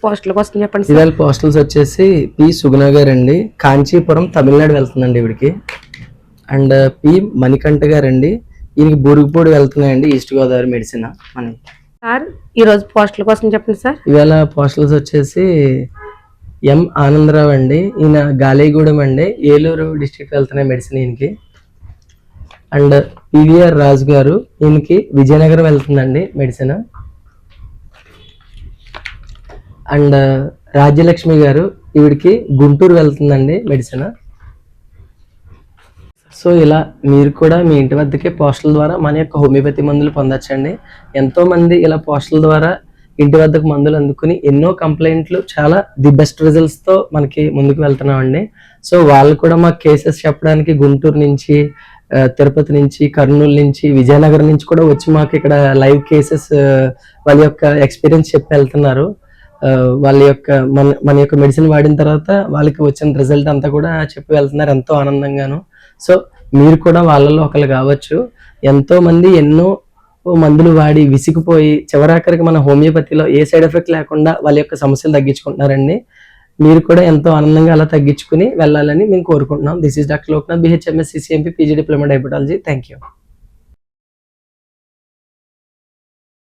Postal కోసం చెప్పండి sir. ఇవాళ పోస్టల్స్ వచ్చేసి పి సుగుణ గారు అండి, కాంచీపురం తమిళనాడు వెళ్తుందండి ఈవిడికి. అండ్ పి మణికంఠ గారు అండి, ఈయనకి బురుగుపూడి వెళ్తున్నాయండి, ఈస్ట్ గోదావరి మెడిసిన్ అని. సార్ ఈరోజు పోస్టల్ కోసం చెప్పండి సార్. ఇవాళ పోస్టల్స్ వచ్చేసి ఎం ఆనందరావు అండి, ఈయన గాలేగూడెం అండి, ఏలూరు డిస్ట్రిక్ట్ వెళ్తున్నాయి మెడిసిన్ ఈయనకి. అండ్ పివిఆర్ రాజు గారు, ఈయనకి విజయనగరం వెళ్తుందండి మెడిసిన్. అండ్ రాజ్యలక్ష్మి గారు, ఈవిడికి గుంటూరు వెళ్తుందండి మెడిసిన్. సో ఇలా మీరు కూడా మీ ఇంటి వద్దకే పోస్టల్ ద్వారా మన యొక్క హోమియోపతి మందులు పొందొచ్చండి. ఎంతోమంది ఇలా పోస్టల్ ద్వారా ఇంటి వద్దకు మందులు అందుకుని ఎన్నో కంప్లైంట్లు, చాలా ది బెస్ట్ రిజల్ట్స్తో మనకి ముందుకు వెళ్తున్నామండి. సో వాళ్ళు కూడా మాకు కేసెస్ చెప్పడానికి గుంటూరు నుంచి, తిరుపతి నుంచి, కర్నూలు నుంచి, విజయనగరం నుంచి కూడా వచ్చి మాకు ఇక్కడ లైవ్ కేసెస్ వాళ్ళ యొక్క ఎక్స్పీరియన్స్ చెప్పి వెళ్తున్నారు. వాళ్ళ యొక్క మన యొక్క మెడిసిన్ వాడిన తర్వాత వాళ్ళకి వచ్చిన రిజల్ట్ అంతా కూడా చెప్పి వెళ్తున్నారు, ఎంతో ఆనందంగాను. సో మీరు కూడా వాళ్ళలో ఒకరు కావచ్చు. ఎంతో మంది ఎన్నో మందులు వాడి విసిగిపోయి చివరాఖరికి మన హోమియోపతిలో ఏ సైడ్ ఎఫెక్ట్ లేకుండా వాళ్ళ యొక్క సమస్యలు తగ్గించుకుంటున్నారండి. మీరు కూడా ఎంతో ఆనందంగా అలా తగ్గించుకుని వెళ్ళాలని మేము కోరుకుంటున్నాం. This is doctor Loknath, BHMS, CCMP, PG diploma diabetology. Thank you.